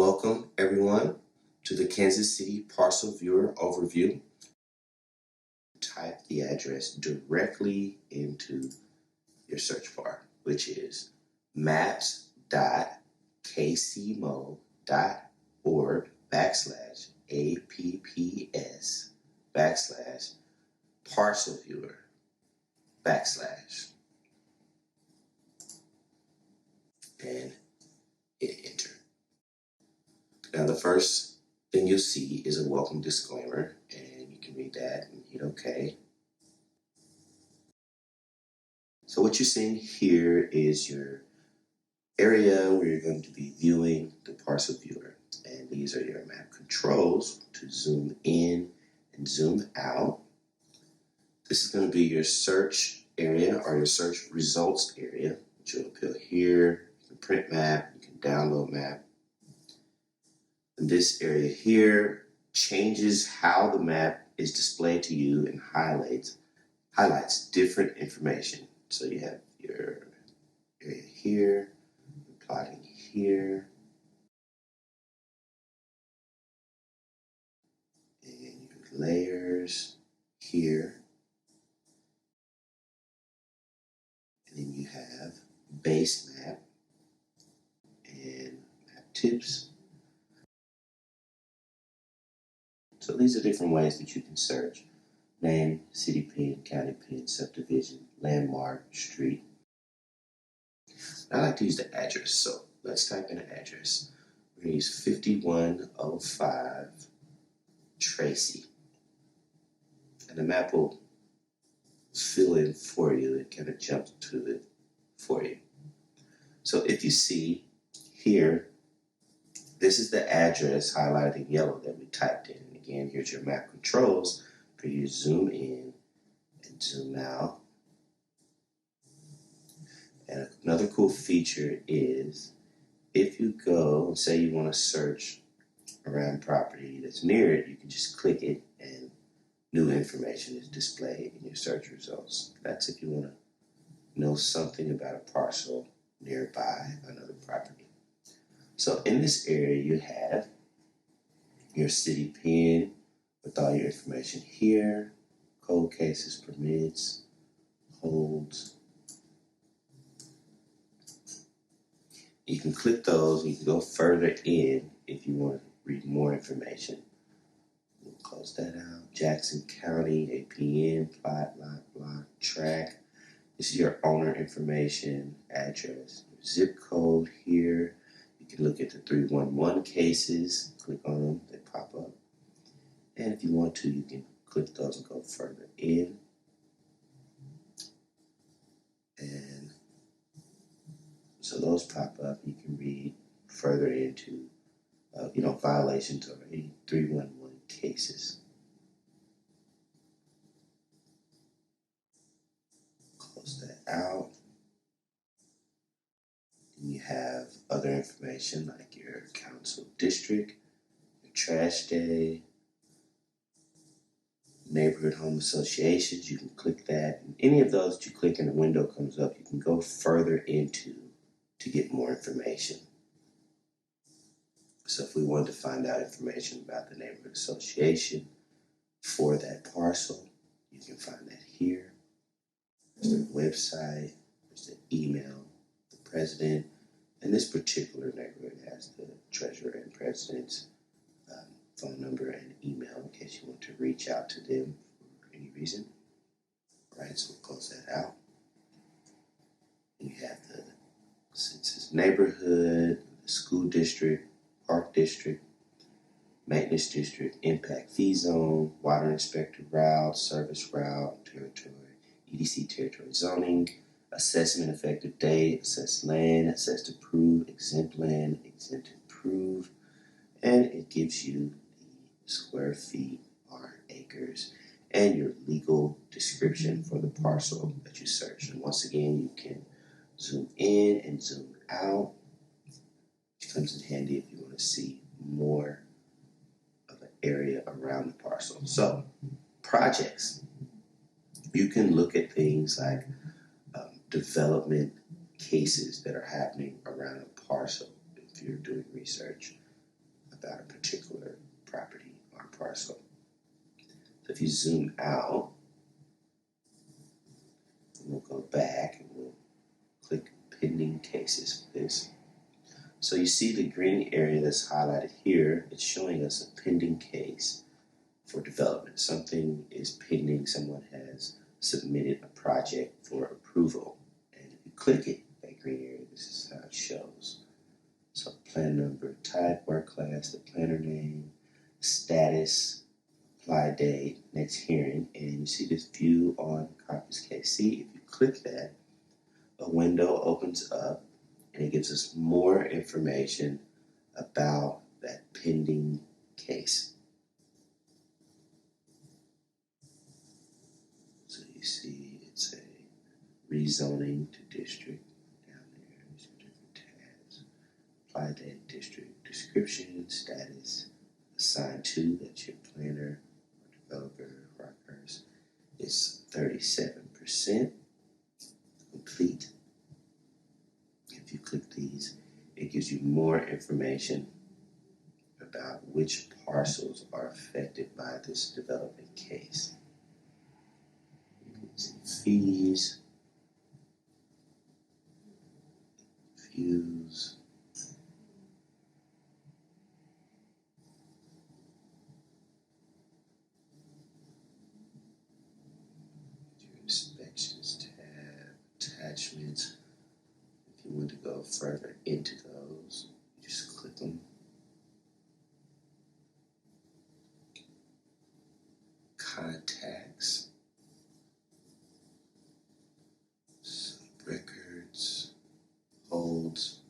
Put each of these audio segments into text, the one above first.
Welcome everyone to the Kansas City Parcel Viewer Overview. Type the address directly into your search bar, which is maps.kcmo.org/apps/parcelviewer/ and hit enter. Now the first thing you'll see is a welcome disclaimer, and you can read that and hit OK. So what you're seeing here is your area where you're going to be viewing the parcel viewer, and these are your map controls to zoom in and zoom out. This is going to be your search area or your search results area, which will appear here. You can print map, you can download map. And this area here changes how the map is displayed to you and highlights different information. So you have your area here, plotting here, and your layers here. And then you have base map and map tips. So these are different ways that you can search: name, city pin, county pin, subdivision, landmark, street. I like to use the address, so let's type in an address. We're going to use 5105 Tracy. And the map will fill in for you. It kind of jumps to it for you. So if you see here, this is the address highlighted in yellow that we typed in. And again, here's your map controls for you to zoom in and zoom out. And another cool feature is if you go and say you want to search around property that's near it, you can just click it and new information is displayed in your search results. That's if you want to know something about a parcel nearby another property. So in this area, you have your city pin with all your information here, cold cases, permits, holds. You can click those and you can go further in if you want to read more information. We'll close that out. Jackson County, APN, plot, lot, block, track. This is your owner information, address, your zip code here. You can look at the 311 cases, click on them, they pop up. And if you want to, you can click those and go further in. And so those pop up, you can read further into, violations of any 311 cases. Close that out. And you have other information like your council district, your trash day, neighborhood home associations. You can click that. And any of those that you click and the window comes up, you can go further into to get more information. So if we wanted to find out information about the neighborhood association for that parcel, you can find that here. There's the website, there's the email, the president, and this particular neighborhood has the treasurer and president's phone number and email in case you want to reach out to them for any reason. All right, so we'll close that out. And you have the census neighborhood, the school district, park district, maintenance district, impact fee zone, water inspector route, service route, territory, EDC territory zoning, assessment effective date, assessed land, assessed approved, exempt land, exempt approved, and it gives you the square feet or acres and your legal description for the parcel that you search. And once again, you can zoom in and zoom out, which comes in handy if you want to see more of an area around the parcel. So, projects. You can look at things like development cases that are happening around a parcel if you're doing research. about a particular property or parcel. So if you zoom out, we'll go back and we'll click pending cases for this. So you see the green area that's highlighted here, it's showing us a pending case for development. Something is pending, someone has submitted a project for approval. And if you click it, that green area, this is how it shows. So plan number, type, work class, the planner name, status, apply date, next hearing, and you see this view on Copy's case. See, if you click that, a window opens up and it gives us more information about that pending case. So you see it's a rezoning to district down there. There's some different tabs. Apply date, district, description, status, assigned to, that's your planner or developer or person, is 37% complete. If you click these, it gives you more information about which parcels are affected by this development case. You can see fees, views, your inspections tab, attachments. If you want to go further into those, you just click them. Contacts, records, holds,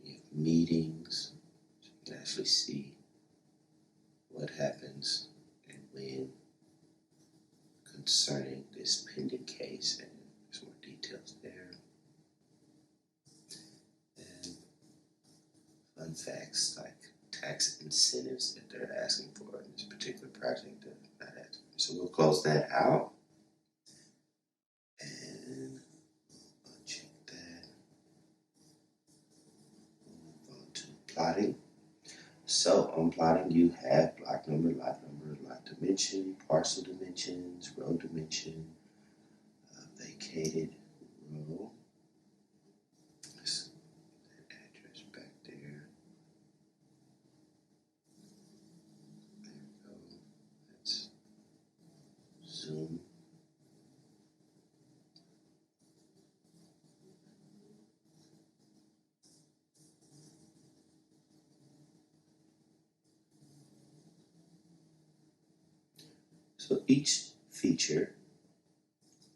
you have meetings, so you can actually see what happens and when concerning this pending case, and there's more details there. And fun facts like tax incentives that they're asking for in this particular project that not asking for. So we'll close that out and check that. We'll move on to plotting. So on plotting, you have block number, lot dimension, parcel dimensions, row dimension, vacated row. That address back there. There we go. Let's zoom. So each feature,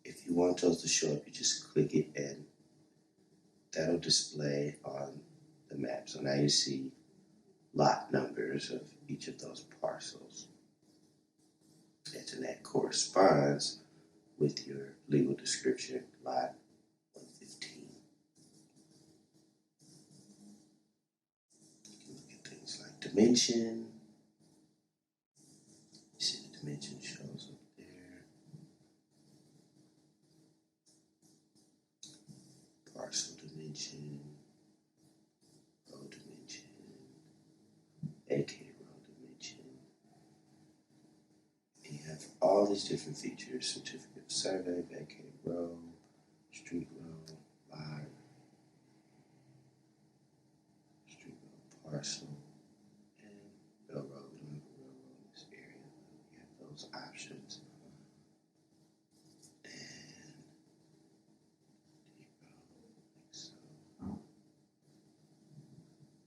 if you want those to show up, you just click it and that'll display on the map. So now you see lot numbers of each of those parcels. And that corresponds with your legal description, lot 115. You can look at things like dimension. You see the dimension shows up there. Parcel dimension, row dimension, vacated row dimension. And you have all these different features: certificate of survey, vacated row, street row, lot, street row, parcel, and railroad. We don't have a railroad in this area, but we have those options. And so,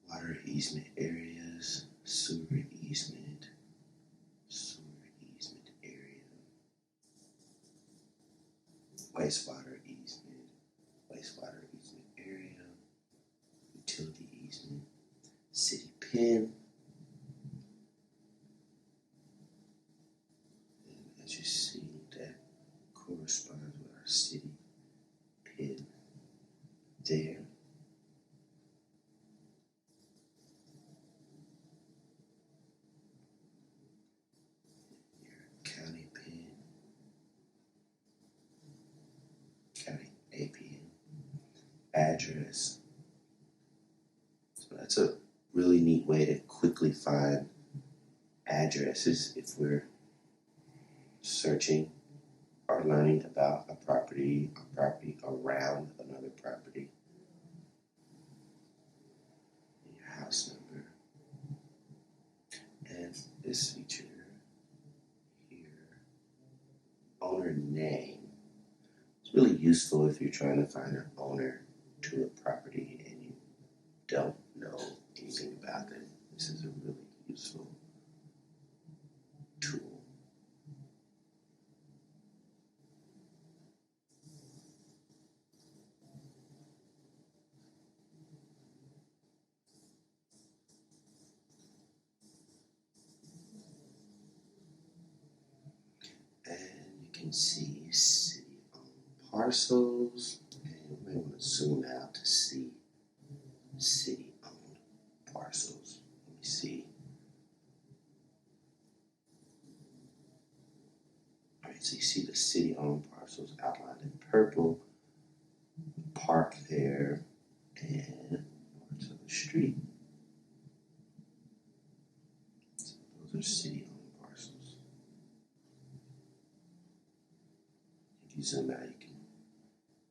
water easement areas, sewer easement area, wastewater easement area, utility easement, city pen. And as you see, that corresponds with our city pen there. Your county pen, county APN, address, That's a really neat way to quickly find addresses if we're searching or learning about a property around another property. Your house number. And this feature here, owner name. It's really useful if you're trying to find an owner to a property and you don't know anything about them. This is a really useful tool. And you can see city-owned parcels. And you may want to zoom out to see city-owned parcels. Let me see. All right, so you see the city-owned parcels outlined in purple. Park there and parts of the street. So those are city-owned parcels. If you zoom out, you can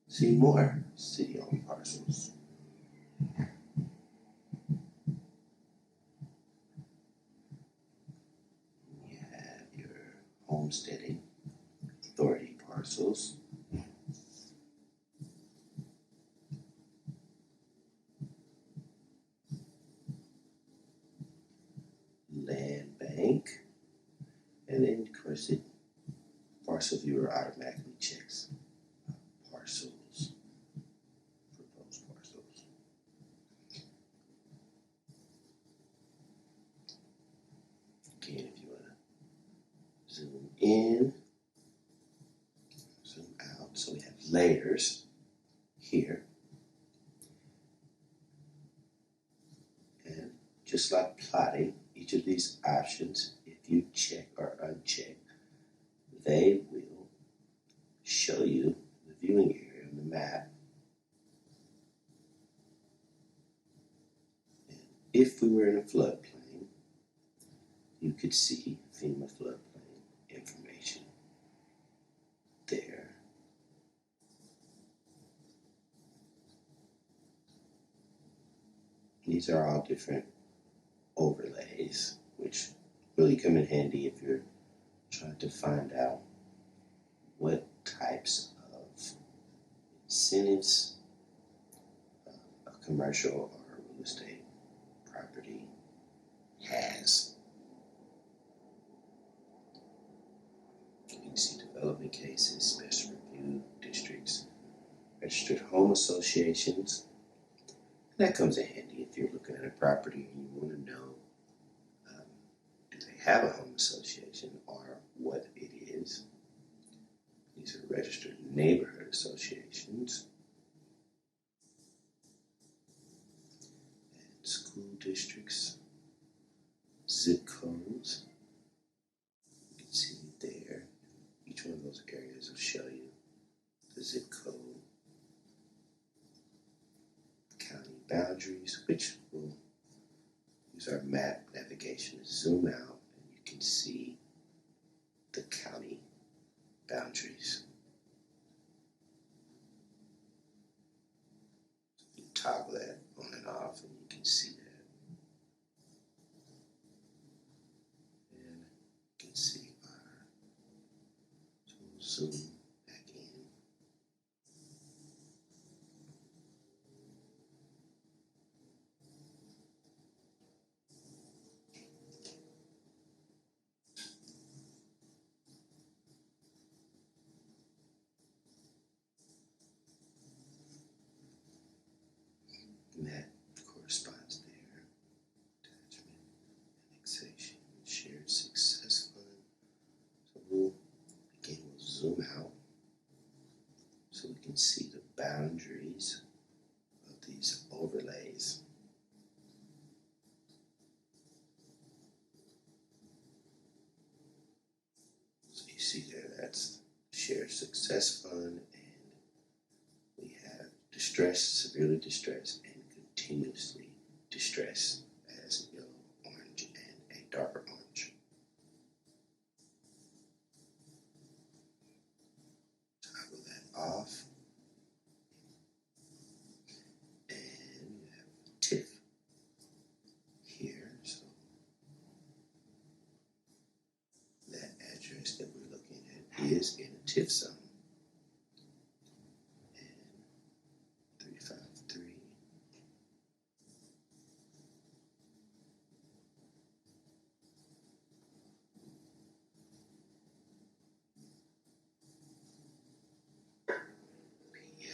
see more city-owned parcels. You have your homesteading authority parcels. Land bank. And then, of course, Parcel Viewer automatically checks parcels for those parcels. Again, if you want to zoom in, zoom out, so we have layers here. And just like plotting, each of these options, if you check or uncheck, they will show you the viewing area on the map. And if we were in a floodplain, you could see FEMA floodplain information there. These are all different overlays, which really come in handy if you're trying to find out what types of incentives a commercial or real estate property has. You can see development cases, special review districts, registered home associations. And that comes in handy if you're looking at a property and you want to know, do they have a home association or what it is. These are registered neighborhood associations and school districts, zip codes. You can see there, each one of those areas will show you the zip code, county boundaries, which will use our map navigation to zoom out and you can see the county boundaries. You toggle that on and off and you can see that. And you can see our, so we'll zoom back in. And that corresponds there. Attachment, annexation, shared success fund. So we'll zoom out so we can see the boundaries of these overlays. So you see there, that's shared success fund, and we have distressed, severely distressed, and continuously distress as yellow, orange, and a darker orange. Toggle that off. And you have TIFF here. So that address that we're looking at is in a TIFF zone. And 353.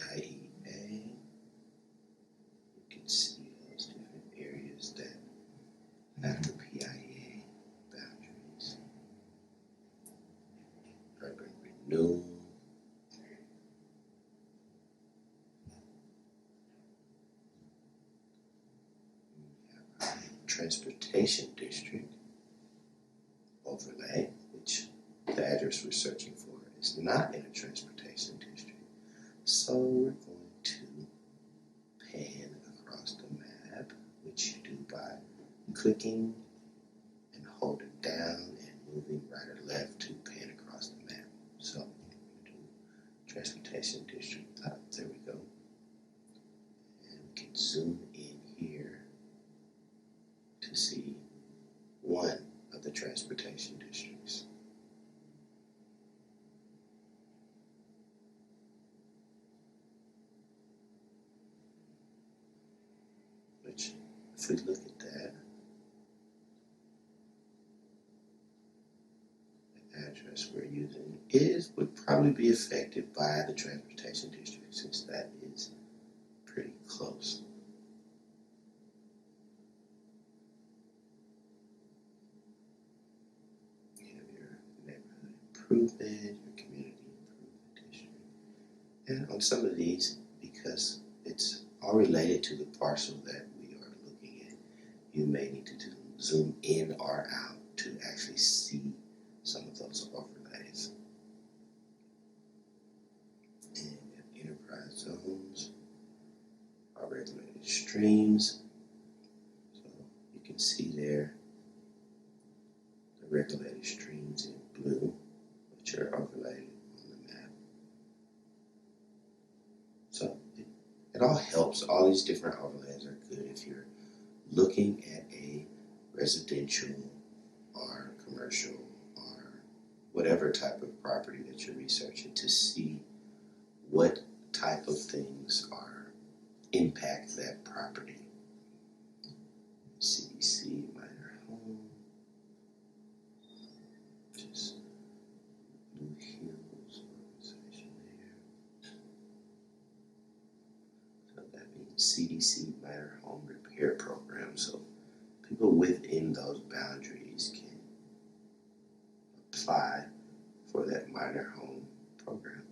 PIEA. You can see those different areas that have the PIEA boundaries. Urban renewal. Transportation district overlay, which the address we're searching for is not in a transportation district. So we're going to pan across the map, which you do by clicking and holding down and moving right or left to pan across the map. So we're going to do transportation district. There we go. And we can zoom in here to see one of the transportation districts. Which, if we look at that, the address we're using would probably be affected by the transportation district, since that is pretty close. Improvement, your community improvement district. And on some of these, because it's all related to the parcel that we are looking at, you may need to zoom in or out to actually see some of those overlays. And enterprise zones are regulated streams. So you can see there the regulated streams in blue, which are overlaid on the map. So it all helps. All these different overlays are good if you're looking at a residential or commercial or whatever type of property that you're researching, to see what type of things are impact that property. CDC minor home, just Blue Hills organization there. So that means CDC minor home repair program. So people within those boundaries can apply for that minor home program.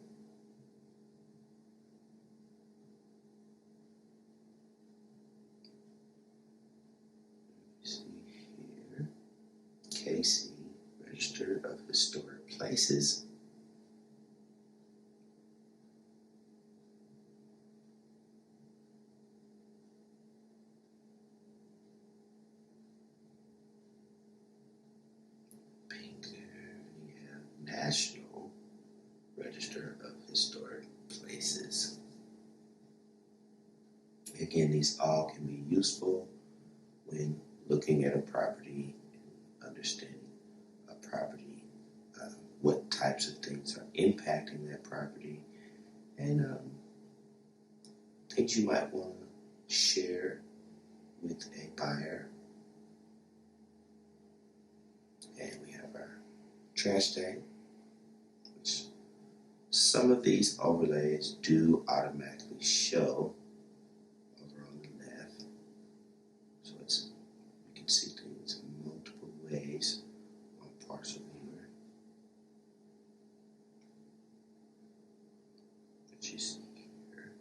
See here, KC, Register of Historic Places. We have National Register of Historic Places. Again, these all can be useful when looking at a property, understanding a property, what types of things are impacting that property, and things you might want to share with a buyer. And we have our trash day, which some of these overlays do automatically show over on the left. So we can see things in multiple ways on Parcel Viewer. Which you see here.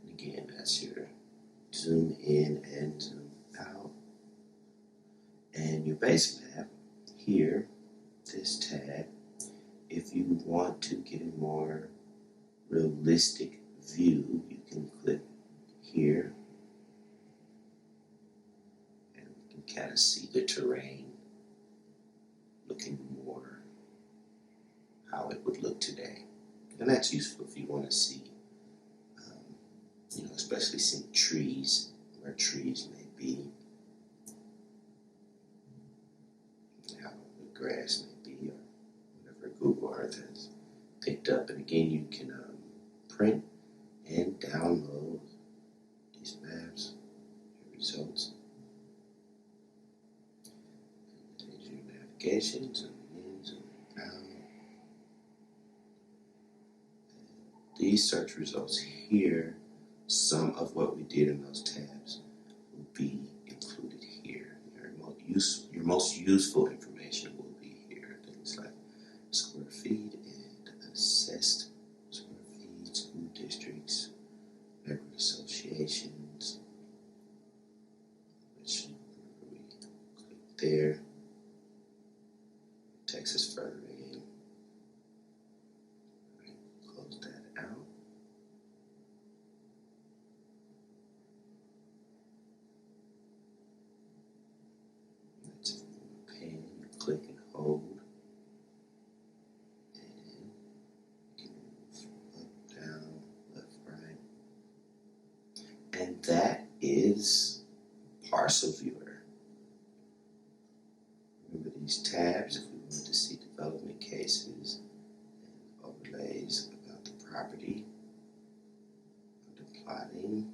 And again, that's your zoom in and zoom out. And your base map here, this tab, if you want to get a more realistic view, you can click here and we can kind of see the terrain looking more how it would look today. And that's useful if you want to see, especially seeing trees, where trees may be, how the grass may be, or whatever Google Earth has picked up. And again, you can print and download these maps, your results. There's your navigation, zoom in, zoom out. These search results here, some of what we did in those tabs will be included here. Your most useful information will be here. Things like square feet and assessed square feet, school districts, neighborhood associations, which whenever we click there, it takes us further in. Close that out. Let's pen, click and hold. And you can move up, down, left, right. And that is Parcel Viewer. Remember these tabs if we want to see development cases and overlays about the property. Under plotting,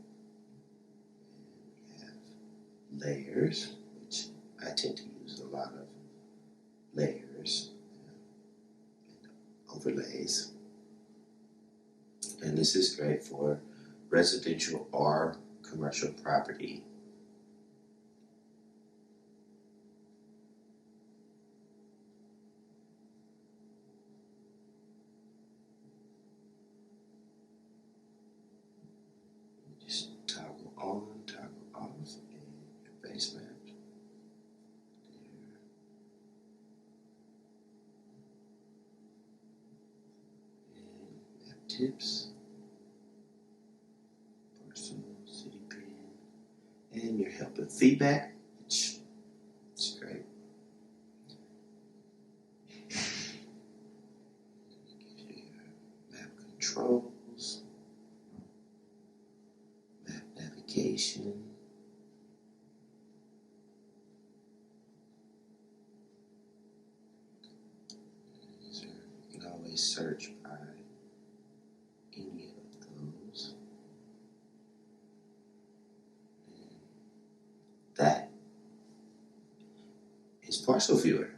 and we have layers, which I tend to use a lot of layers and overlays. And this is great for residential or commercial property. Just toggle on, toggle off, and your base map. And map tips, Parcel, city pen, and your help and feedback, which is great. It gives you your map controls, map navigation. You can always search by any of those. And that is Parcel Viewer.